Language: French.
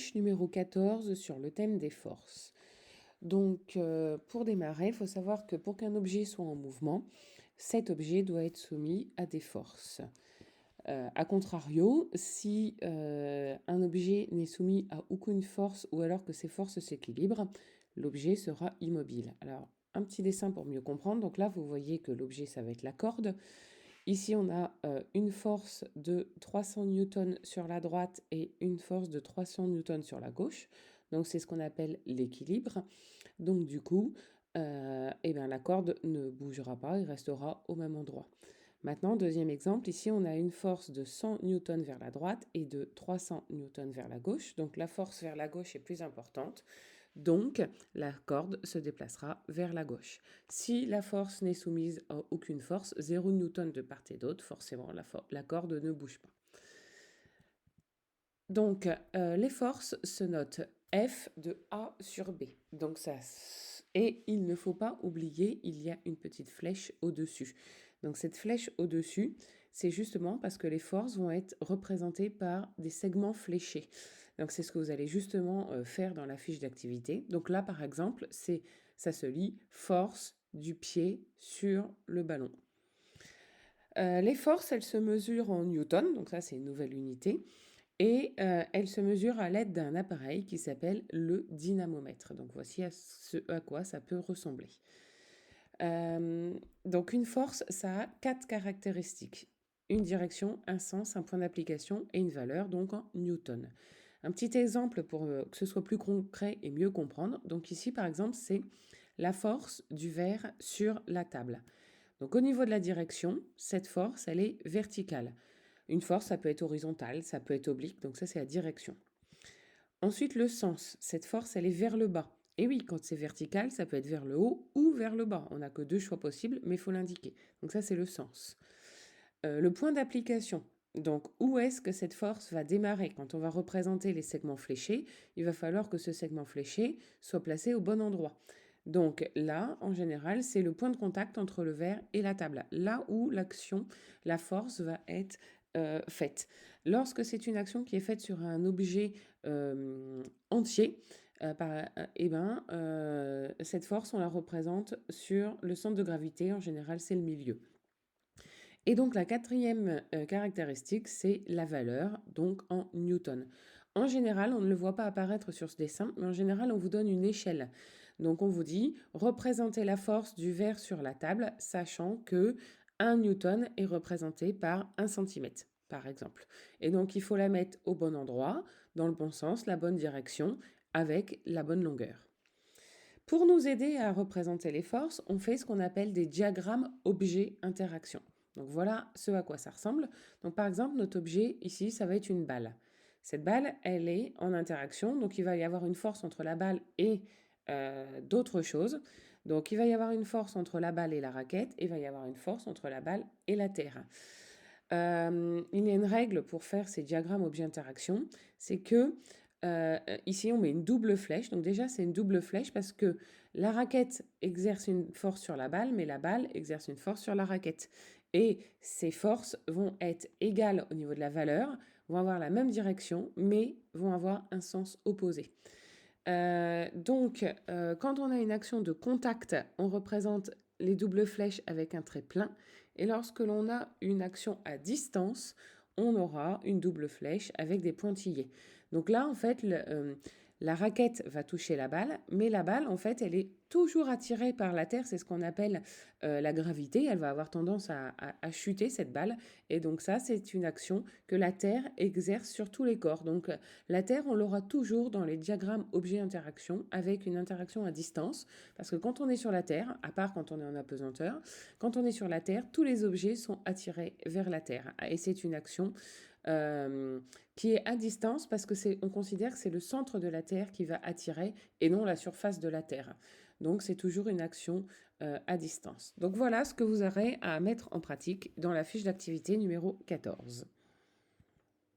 fiche numéro 14 sur le thème des forces. Donc, pour démarrer, il faut savoir que pour qu'un objet soit en mouvement, cet objet doit être soumis à des forces. A contrario, si un objet n'est soumis à aucune force ou alors que ses forces s'équilibrent, l'objet sera immobile. Alors, un petit dessin pour mieux comprendre. Donc là, vous voyez que l'objet, ça va être la corde. Ici, on a une force de 300 newtons sur la droite et une force de 300 newtons sur la gauche. Donc, c'est ce qu'on appelle l'équilibre. Donc, du coup, la corde ne bougera pas, il restera au même endroit. Maintenant, deuxième exemple, ici, on a une force de 100 newtons vers la droite et de 300 newtons vers la gauche. Donc, la force vers la gauche est plus importante. Donc, la corde se déplacera vers la gauche. Si la force n'est soumise à aucune force, 0 newton de part et d'autre, forcément, la corde ne bouge pas. Donc, les forces se notent F de A sur B. Donc et il ne faut pas oublier, il y a une petite flèche au-dessus. Donc cette flèche au-dessus, c'est justement parce que les forces vont être représentées par des segments fléchés. Donc c'est ce que vous allez justement faire dans la fiche d'activité. Donc là, par exemple, ça se lit force du pied sur le ballon. Les forces, elles se mesurent en newtons, donc ça c'est une nouvelle unité. Et elle se mesure à l'aide d'un appareil qui s'appelle le dynamomètre. Donc voici à quoi ça peut ressembler. Donc une force, ça a 4 caractéristiques. Une direction, un sens, un point d'application et une valeur, donc en newton. Un petit exemple pour que ce soit plus concret et mieux comprendre. Donc ici, par exemple, c'est la force du verre sur la table. Donc au niveau de la direction, cette force, elle est verticale. Une force, ça peut être horizontale, ça peut être oblique, donc ça c'est la direction. Ensuite, le sens. Cette force, elle est vers le bas. Et oui, quand c'est vertical, ça peut être vers le haut ou vers le bas. On n'a que 2 choix possibles, mais il faut l'indiquer. Donc ça, c'est le sens. Le point d'application. Donc, où est-ce que cette force va démarrer? Quand on va représenter les segments fléchés, il va falloir que ce segment fléché soit placé au bon endroit. Donc là, en général, c'est le point de contact entre le verre et la table. Là où l'action, la force va être faite. Lorsque c'est une action qui est faite sur un objet entier, cette force, on la représente sur le centre de gravité. En général, c'est le milieu. Et donc la quatrième caractéristique, c'est la valeur, donc en newton. En général, on ne le voit pas apparaître sur ce dessin, mais en général, on vous donne une échelle. Donc on vous dit, représentez la force du verre sur la table, sachant que 1 newton est représenté par 1 centimètre, par exemple. Et donc il faut la mettre au bon endroit, dans le bon sens, la bonne direction, avec la bonne longueur. Pour nous aider à représenter les forces, on fait ce qu'on appelle des diagrammes objet-interaction. Donc voilà ce à quoi ça ressemble. Donc par exemple, notre objet ici, ça va être une balle. Cette balle, elle est en interaction, donc il va y avoir une force entre la balle et d'autres choses. Donc il va y avoir une force entre la balle et la raquette, et il va y avoir une force entre la balle et la terre. Il y a une règle pour faire ces diagrammes objet-interaction, c'est que ici on met une double flèche. Donc déjà c'est une double flèche parce que la raquette exerce une force sur la balle, mais la balle exerce une force sur la raquette. Et ces forces vont être égales au niveau de la valeur, vont avoir la même direction, mais vont avoir un sens opposé. Quand on a une action de contact, on représente les doubles flèches avec un trait plein. Et lorsque l'on a une action à distance, on aura une double flèche avec des pointillés. Donc là, en fait, la raquette va toucher la balle, mais la balle, en fait, elle est toujours attirée par la terre. C'est ce qu'on appelle la gravité. Elle va avoir tendance à chuter, cette balle. Et donc ça, c'est une action que la terre exerce sur tous les corps. Donc la terre, on l'aura toujours dans les diagrammes objet-interaction avec une interaction à distance. Parce que quand on est sur la terre, à part quand on est en apesanteur, quand on est sur la terre, tous les objets sont attirés vers la terre. Et c'est une action qui est à distance parce que on considère que c'est le centre de la Terre qui va attirer et non la surface de la Terre. Donc c'est toujours une action à distance. Donc voilà ce que vous aurez à mettre en pratique dans la fiche d'activité numéro 14.